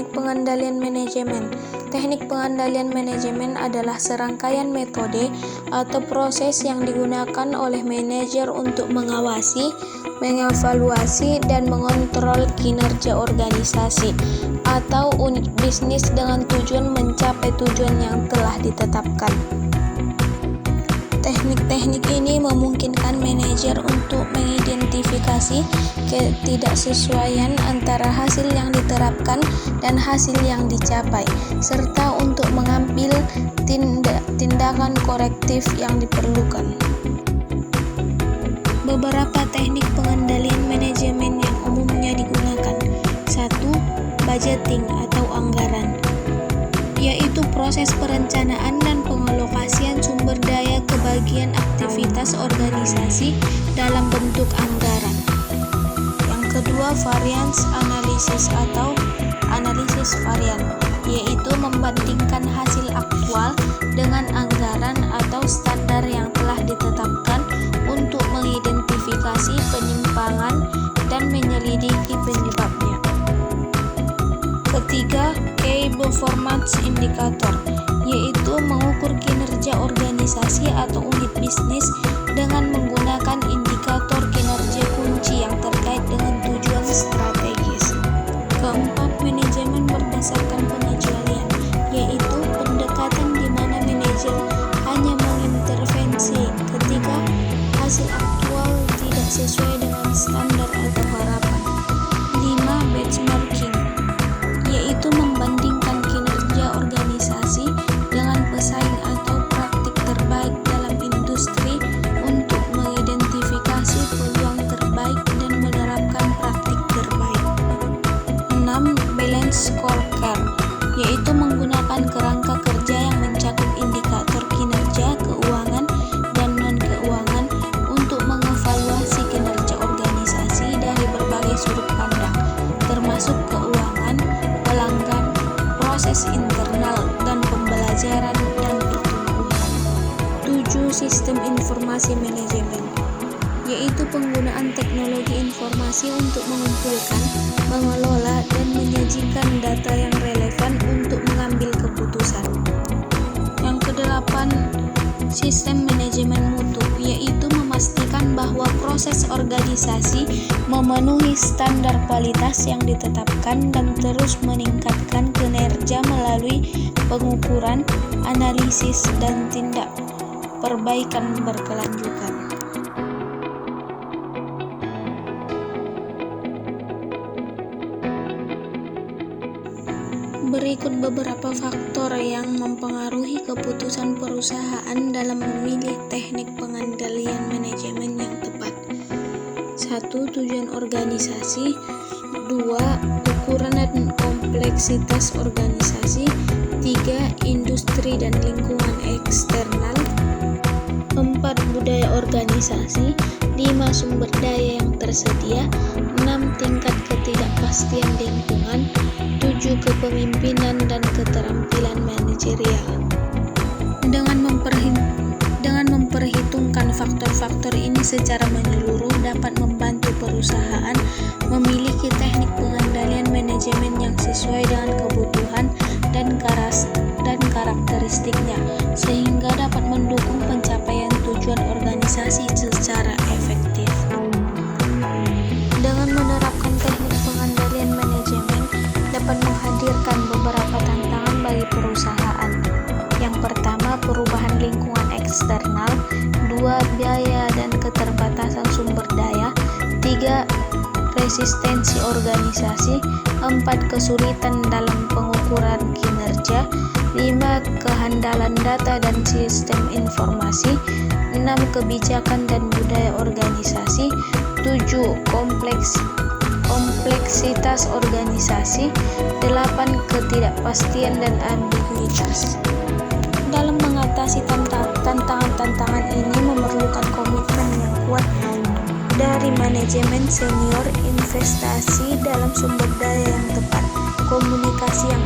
Teknik pengendalian manajemen. Teknik pengendalian manajemen adalah serangkaian metode atau proses yang digunakan oleh manajer untuk mengawasi, mengevaluasi, dan mengontrol kinerja organisasi atau unit bisnis dengan tujuan mencapai tujuan yang telah ditetapkan. Teknik-teknik ini memungkinkan manajer untuk mengidentifikasi ketidaksesuaian antara hasil yang diterapkan dan hasil yang dicapai, serta untuk mengambil tindakan korektif yang diperlukan. Beberapa teknik pengendalian manajemen yang umumnya digunakan. 1. Budgeting atau anggaran, yaitu proses perencanaan dan pengalokasian sumber daya ke bagian aktivitas organisasi dalam bentuk anggaran. Yang kedua, variance analysis atau analisis varian, yaitu membandingkan hasil aktual dengan anggaran atau standar yang telah ditetapkan untuk mengidentifikasi penyimpangan dan menyelidiki penyebabnya. Ketiga, Key Performance Indicator, yaitu mengukur kinerja organisasi atau unit bisnis dengan menggunakan indikator kinerja kunci yang terkait dengan tujuan strategis. Keempat, manajemen berdasarkan pengecualian, yaitu pendekatan di mana manajer hanya mengintervensi ketika hasil aktual tidak sesuai dengan standar atau harapan. 5. Benchmarking, yaitu membandingkan kinerja organisasi dengan pesaing atau praktik terbaik dalam industri untuk mengidentifikasi peluang terbaik dan menerapkan praktik terbaik. 6. Balance Scorecard, yaitu menggunakan kerangka kerja yang mencakup indikator kinerja keuangan dan non-keuangan untuk mengevaluasi kinerja organisasi dari berbagai sudut pandang, termasuk keuangan, pelanggan, proses internal, dan pembelajaran dan pertumbuhan. 7. Sistem informasi manajemen, yaitu penggunaan teknologi informasi untuk mengumpulkan, mengelola, dan menyajikan data yang relevan untuk mengambil keputusan. Yang kedelapan, sistem manajemen mutu, yaitu memastikan bahwa proses organisasi memenuhi standar kualitas yang ditetapkan dan terus meningkatkan kinerja melalui pengukuran, analisis, dan tindak perbaikan berkelanjutan. Berikut beberapa faktor yang mempengaruhi keputusan perusahaan dalam memilih teknik pengendalian manajemen yang tepat. 1. Tujuan organisasi. 2. Ukuran dan kompleksitas organisasi. 3. Industri dan lingkungan eksternal. 4. Budaya organisasi. 5. Sumber daya yang tersedia. 6. Tingkat ketidakpastian lingkungan. 7. Kepemimpinan dan keterampilan manajerial. Dengan memperhitungkan faktor-faktor ini secara menyeluruh dapat membantu perusahaan memiliki teknik pengendalian manajemen yang sesuai dengan kebutuhan dan karakteristiknya, sehingga dapat mendukung pencapaian tujuan organisasi secara efektif. Dengan menerapkan teknik pengendalian manajemen dapat menghadirkan beberapa tantangan bagi perusahaan. Yang pertama, perubahan lingkungan eksternal. 2. Biaya dan keterbatasan sumber daya. 3. Resistensi organisasi. 4. Kesulitan dalam pengukuran kinerja. 5. Kehandalan data dan sistem informasi. 6. Kebijakan dan budaya organisasi. 7. Kompleksitas organisasi. 8. Ketidakpastian dan ambiguitas. Dalam mengatasi tantangan-tantangan ini memerlukan komitmen yang kuat dari manajemen senior, investasi dalam sumber daya yang tepat, komunikasi yang